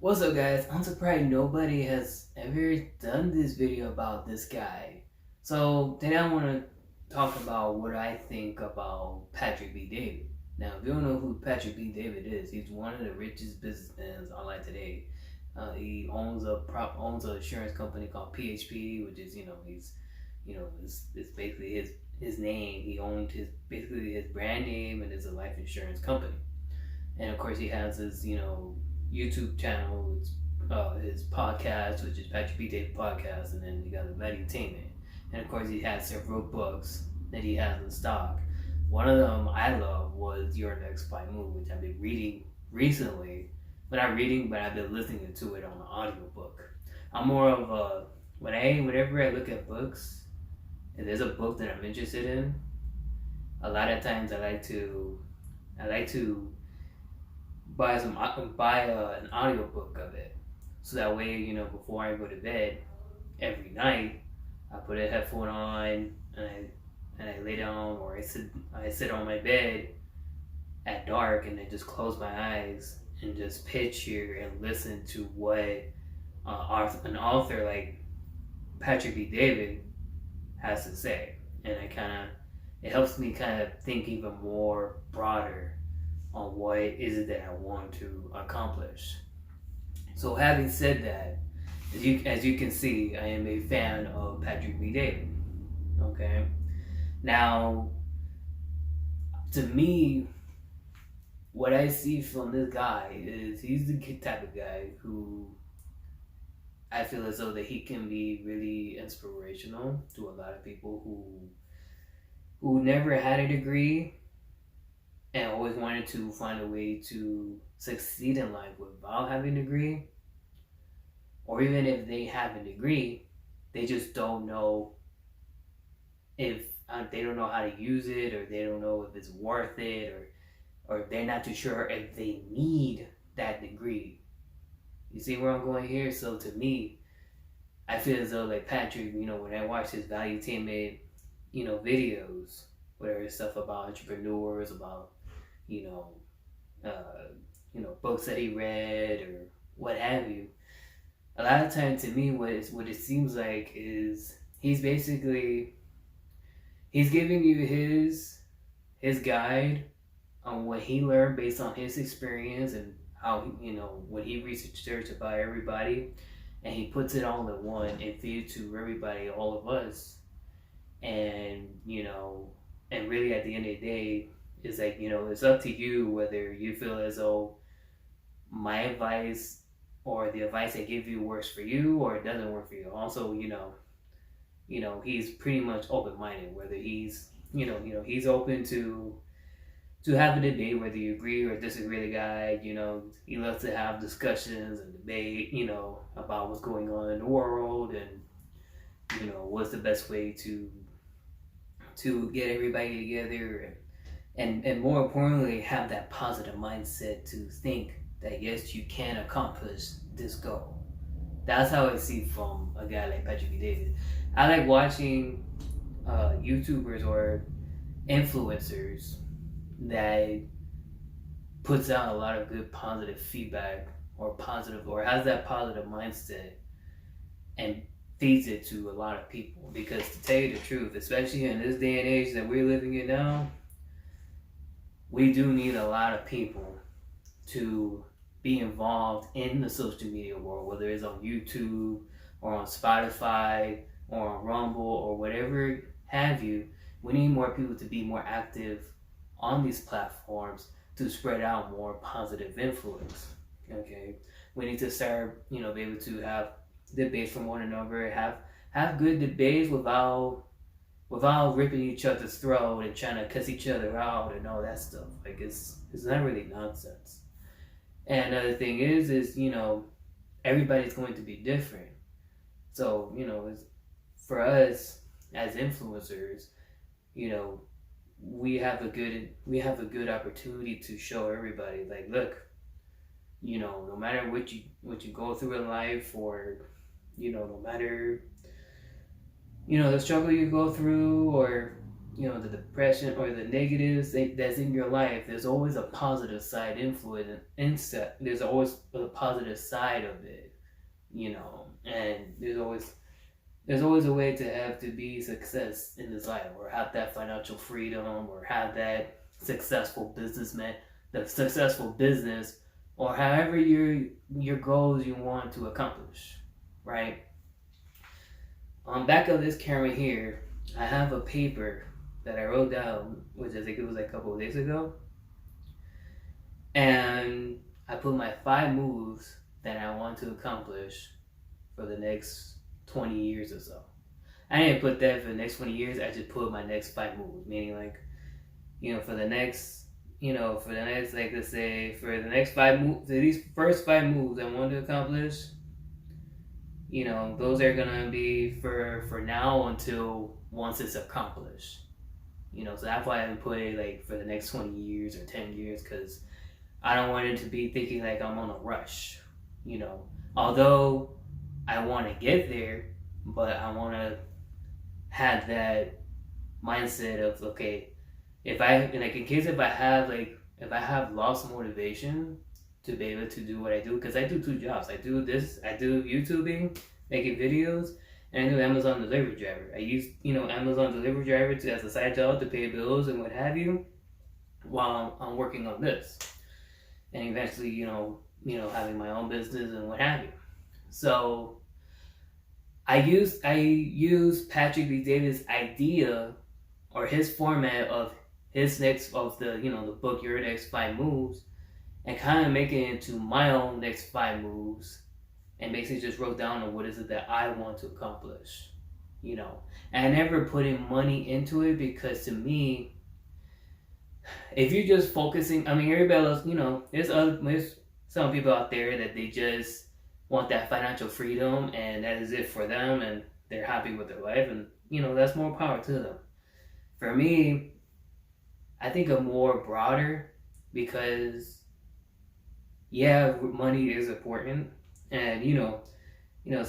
What's up, guys? I'm surprised nobody has ever done this video about this guy. So today I want to talk about what I think about Patrick B. David. Now, if you don't know who Patrick B. David is, he's one of the richest businessmen online today. He owns an insurance company called PHP, which is it's basically his name. He owned his brand name, and it's a life insurance company. And of course, he has his YouTube channel, his podcast, which is Patrick B. David Podcast, and then he got the Meditainment. And of course, he has several books that he has in stock. One of them I love was Your Next Flight Move, which I've been reading recently. But not reading, but I've been listening to it on an audiobook. I'm more of a whenever I look at books, if there's a book that I'm interested in, a lot of times I like to buy an audiobook of it, so that way before I go to bed every night I put a headphone on and I lay down, or I sit on my bed at dark and I just close my eyes and just picture and listen to what an author like Patrick B. David has to say, and it helps me kind of think even more broader on what is it that I want to accomplish. So having said that, as you can see, I am a fan of Patrick B. David. Okay? Now, to me, what I see from this guy is he's the type of guy who I feel as though that he can be really inspirational to a lot of people who never had a degree and always wanted to find a way to succeed in life without having a degree. Or even if they have a degree, they just don't know if they don't know how to use it, or they don't know if it's worth it, or they're not too sure if they need that degree. You see where I'm going here? So to me, I feel as though like Patrick, when I watch his valuetainment, videos, whatever stuff about entrepreneurs, about books that he read or what have you. A lot of times, to me, what it seems like is he's giving you his guide on what he learned based on his experience and how what he researched about everybody, and he puts it all in one and feeds to everybody, all of us, and and really at the end of the day, it's like, it's up to you whether you feel as though my advice or the advice I give you works for you or it doesn't work for you. Also, he's pretty much open-minded, whether he's he's open to have a debate, whether you agree or disagree with the guy. He loves to have discussions and debate, about what's going on in the world, and what's the best way to get everybody together, and more importantly, have that positive mindset to think that yes, you can accomplish this goal. That's how I see from a guy like Patrick B. David. I like watching YouTubers or influencers that puts out a lot of good positive feedback, or has that positive mindset and feeds it to a lot of people. Because to tell you the truth, especially in this day and age that we're living in now, we do need a lot of people to be involved in the social media world, whether it's on YouTube or on Spotify or on Rumble or whatever have you. We need more people to be more active on these platforms to spread out more positive influence. Okay, we need to start, be able to have debates from one another, have good debates without ripping each other's throat and trying to cuss each other out and all that stuff. Like it's not really nonsense. And another thing is everybody's going to be different. So it's, for us as influencers, we have a good opportunity to show everybody, like, look, no matter what you go through in life, or no matter the struggle you go through, or the depression or the negatives that's in your life, there's always a positive side influence. There's always a positive side of it, and there's always a way to be success in this life, or have that financial freedom, or have that successful businessman, the successful business, or however your goals you want to accomplish, right? On back of this camera here, I have a paper that I wrote down, which I think it was like a couple of days ago, and I put my 5 moves that I want to accomplish for the next 20 years or so. I didn't put that for the next 20 years. I just put my next 5 moves, meaning like, for the next, like, let's say for the next 5 moves, these first 5 moves I want to accomplish, those are gonna be for now until once it's accomplished. So that's why I didn't put it like for the next 20 years or 10 years, because I don't want it to be thinking like I'm on a rush. Although I want to get there, but I want to have that mindset of, okay, if I have lost motivation to be able to do what I do, because I do 2 jobs. I do YouTubing, making videos, and I do Amazon delivery driver. I use, Amazon delivery driver as a side job to pay bills and what have you, while I'm working on this, and eventually, having my own business and what have you. So I use Patrick B-David's idea, or his format of the book Your Next 5 Moves, and kind of making it into my own next 5 moves, and basically just wrote down on what is it that I want to accomplish, and I never put in money into it, because to me, if you're just focusing, everybody else, there's some people out there that they just want that financial freedom, and that is it for them, and they're happy with their life, and that's more power to them. For me, I think I'm more broader, because money is important, and so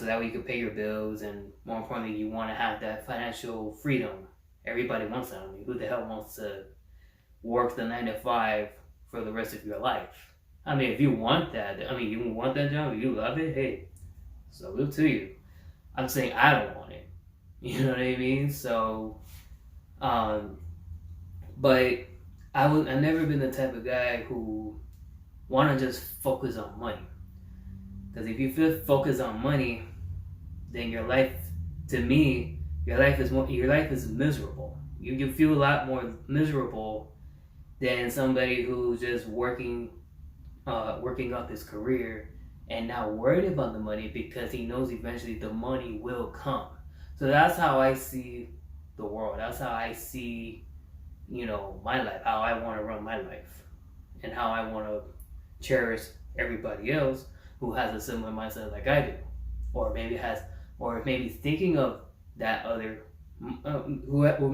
that way you can pay your bills, and more importantly, you want to have that financial freedom. Everybody wants that. Who the hell wants to work the 9 to 5 for the rest of your life? If you want that, you want that job, you love it, hey, salute to you. I'm saying I don't want it. You know what I mean? So, but I've never been the type of guy who want to just focus on money. Because if you feel focused on money, then your life, to me, your life is miserable. You feel a lot more miserable than somebody who's just working up his career and not worried about the money, because he knows eventually the money will come. So that's how I see the world. That's how I see, my life, how I want to run my life, and how I want to cherish everybody else who has a similar mindset like I do, or maybe thinking of that other, who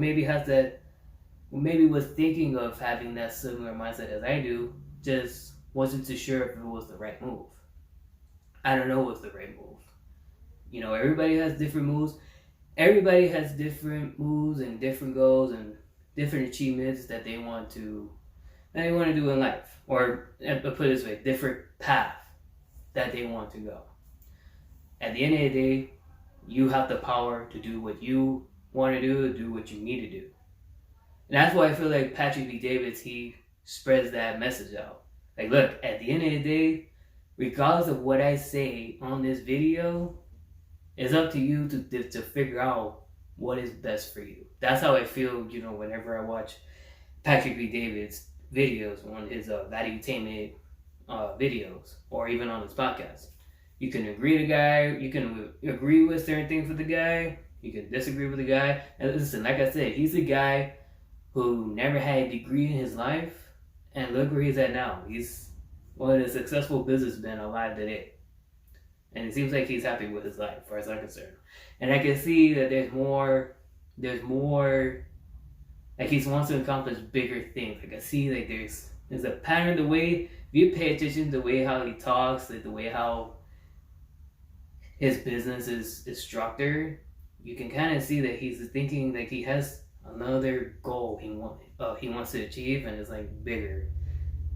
maybe was thinking of having that similar mindset as I do, just wasn't too sure if it was the right move. I don't know what's the right move. Everybody has different moves. Everybody has different moves and different goals and different achievements that they want to do in life. Or put it this way, different path that they want to go. At the end of the day, you have the power to do what you want to do what you need to do. And that's why I feel like Patrick B-David, he spreads that message out. Like, look, at the end of the day, regardless of what I say on this video, it's up to you to figure out what is best for you. That's how I feel, whenever I watch Patrick B-David's videos, on his valuetainment videos, or even on his podcast. You can agree with certain things with the guy, you can disagree with the guy. And listen, like I said, he's a guy who never had a degree in his life, and look where he's at now. He's one of the successful businessmen alive today. And it seems like he's happy with his life, as far as I'm concerned. And I can see that there's more, like he wants to accomplish bigger things. Like I see like there's a pattern, the way, if you pay attention to the way how he talks, like the way how his business is structured, you can kind of see that he's thinking, like he has another goal he wants to achieve, and it's like bigger,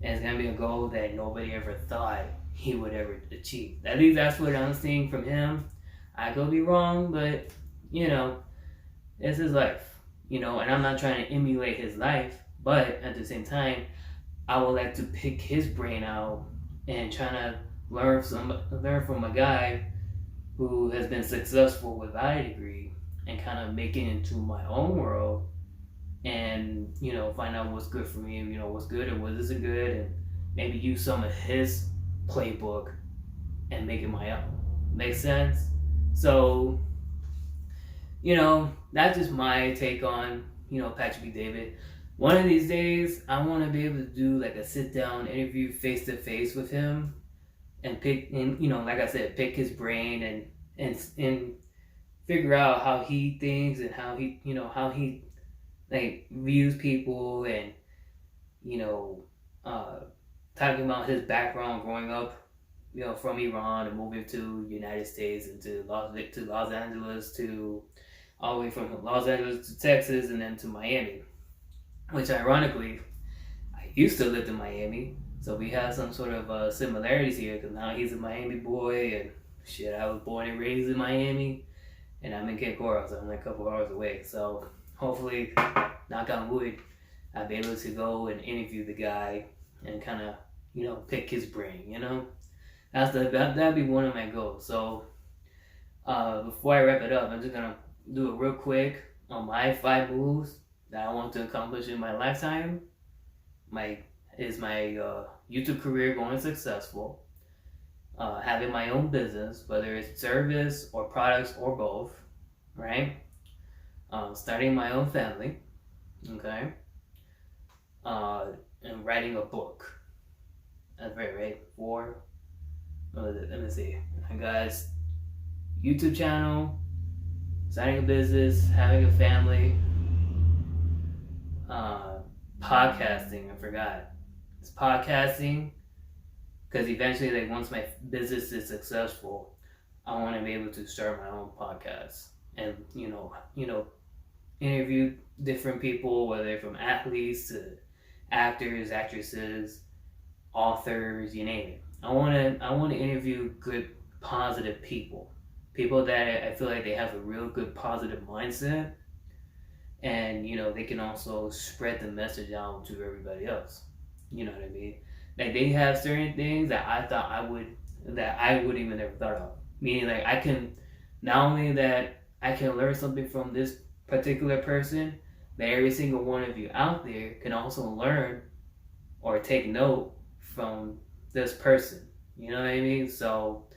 and it's gonna be a goal that nobody ever thought he would ever achieve. At least that's what I'm seeing from him. I could be wrong, but you know, it's his life, you know, and I'm not trying to emulate his life, but at the same time, I would like to pick his brain out and trying to learn from a guy who has been successful without a degree and kind of make it into my own world and, you know, find out what's good for me, you know, what's good and what isn't good, and maybe use some of his playbook and make it my own. Make sense? So, you know, that's just my take on, you know, Patrick B-David. One of these days, I want to be able to do like a sit down interview face to face with him and pick, and you know, like I said, pick his brain and figure out how he thinks and how he, you know, how he like views people, and you know, talking about his background growing up, you know, from Iran and moving to United States and to Los Angeles, to all the way from Los Angeles to Texas and then to Miami, which ironically I used to live in Miami, so we have some sort of similarities here because now he's a Miami boy and shit, I was born and raised in Miami and I'm in Cape Coral, so I'm like a couple hours away. So hopefully, knock on wood, I'll be able to go and interview the guy and kind of, you know, pick his brain, you know? That'd be one of my goals. So before I wrap it up, I'm just gonna do it real quick on my 5 moves that I want to accomplish in my lifetime. My YouTube career going successful, having my own business, whether it's service or products or both, right? Starting my own family, okay? And writing a book. That's right? 4. Let me see. I got YouTube channel, starting a business, having a family, podcasting. I forgot. It's podcasting because eventually, like once my business is successful, I want to be able to start my own podcast and you know, interview different people, whether from athletes to actors, actresses, authors, you name it. I want to interview good, positive people that I feel like they have a real good, positive mindset, and you know they can also spread the message out to everybody else. You know what I mean? Like they have certain things that I thought I would even never thought of. Meaning, like I can not only that I can learn something from this particular person, but every single one of you out there can also learn or take note from this person. You know what I mean? So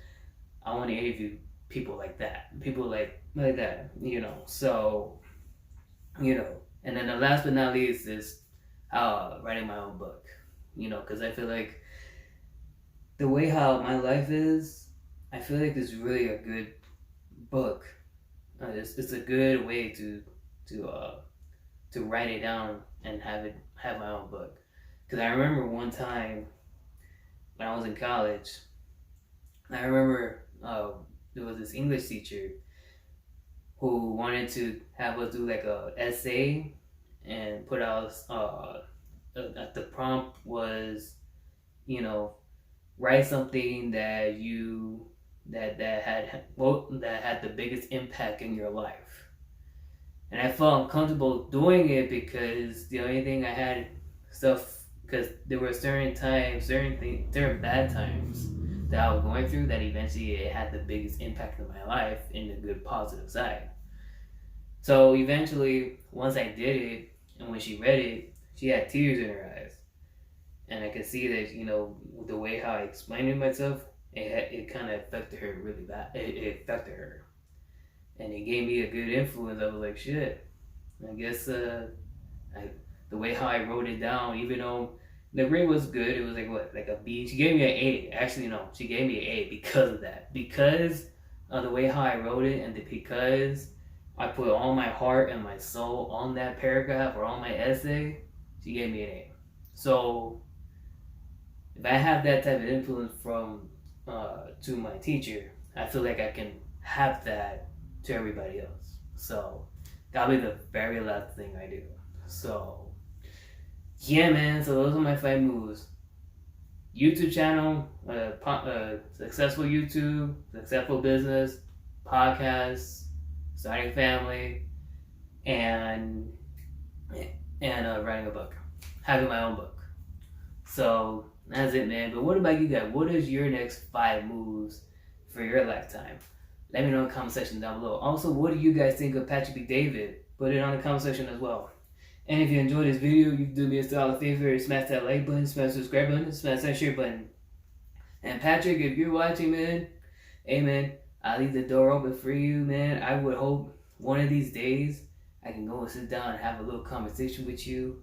I want to interview people like that, people like that. You know, so you know, and then the last but not least is writing my own book. You know, because I feel like the way how my life is, I feel like it's really a good book. It's a good way to write it down and have my own book. Because I remember one time when I was in college, I remember there was this English teacher who wanted to have us do like a essay and put out the prompt was, you know, write something that had the biggest impact in your life. And I felt uncomfortable doing it because the only thing I had because there were certain bad times that I was going through that eventually it had the biggest impact in my life in the good positive side. So eventually, once I did it, and when she read it, she had tears in her eyes. And I could see that, you know, the way how I explained it myself, it kind of affected her really bad. It affected her. And it gave me a good influence. I was like, shit, I guess the way how I wrote it down, even though the grade was good, it was like what, like a B. She gave me an A. Actually, no, she gave me an A because of that. Because of the way how I wrote it, and because I put all my heart and my soul on that paragraph or on my essay, she gave me an A. So if I have that type of influence from to my teacher, I feel like I can have that to everybody else. So That'll be the very last thing I do. So, yeah, man. So those are my 5 moves. YouTube channel, successful YouTube, successful business, podcast, starting a family, and writing a book, having my own book. So that's it, man. But what about you guys? What is your next 5 moves for your lifetime? Let me know in the comment section down below. Also, what do you guys think of Patrick B-David? Put it on the comment section as well. And if you enjoyed this video, you can do me a $1 favor. Smash that like button, smash the subscribe button, smash that share button. And Patrick, if you're watching, man, hey, man, I'll leave the door open for you, man. I would hope one of these days I can go and sit down and have a little conversation with you.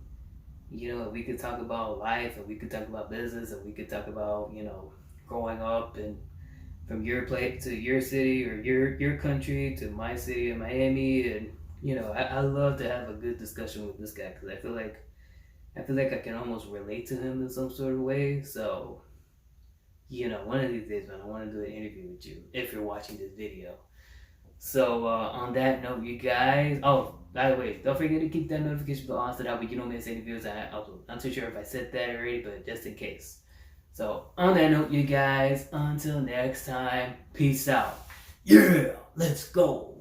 You know, we could talk about life, and we could talk about business, and we could talk about, you know, growing up and from your place to your city, or your country to my city in Miami. And you know, I love to have a good discussion with this guy, because I feel like I can almost relate to him in some sort of way. So, you know, one of these days, man, I want to do an interview with you if you're watching this video. So on that note, you guys, oh, by the way, don't forget to keep that notification bell on so that way you don't miss any videos I upload. I'm not too sure if I said that already, but just in case. So on that note, you guys, until next time, peace out. Yeah, let's go.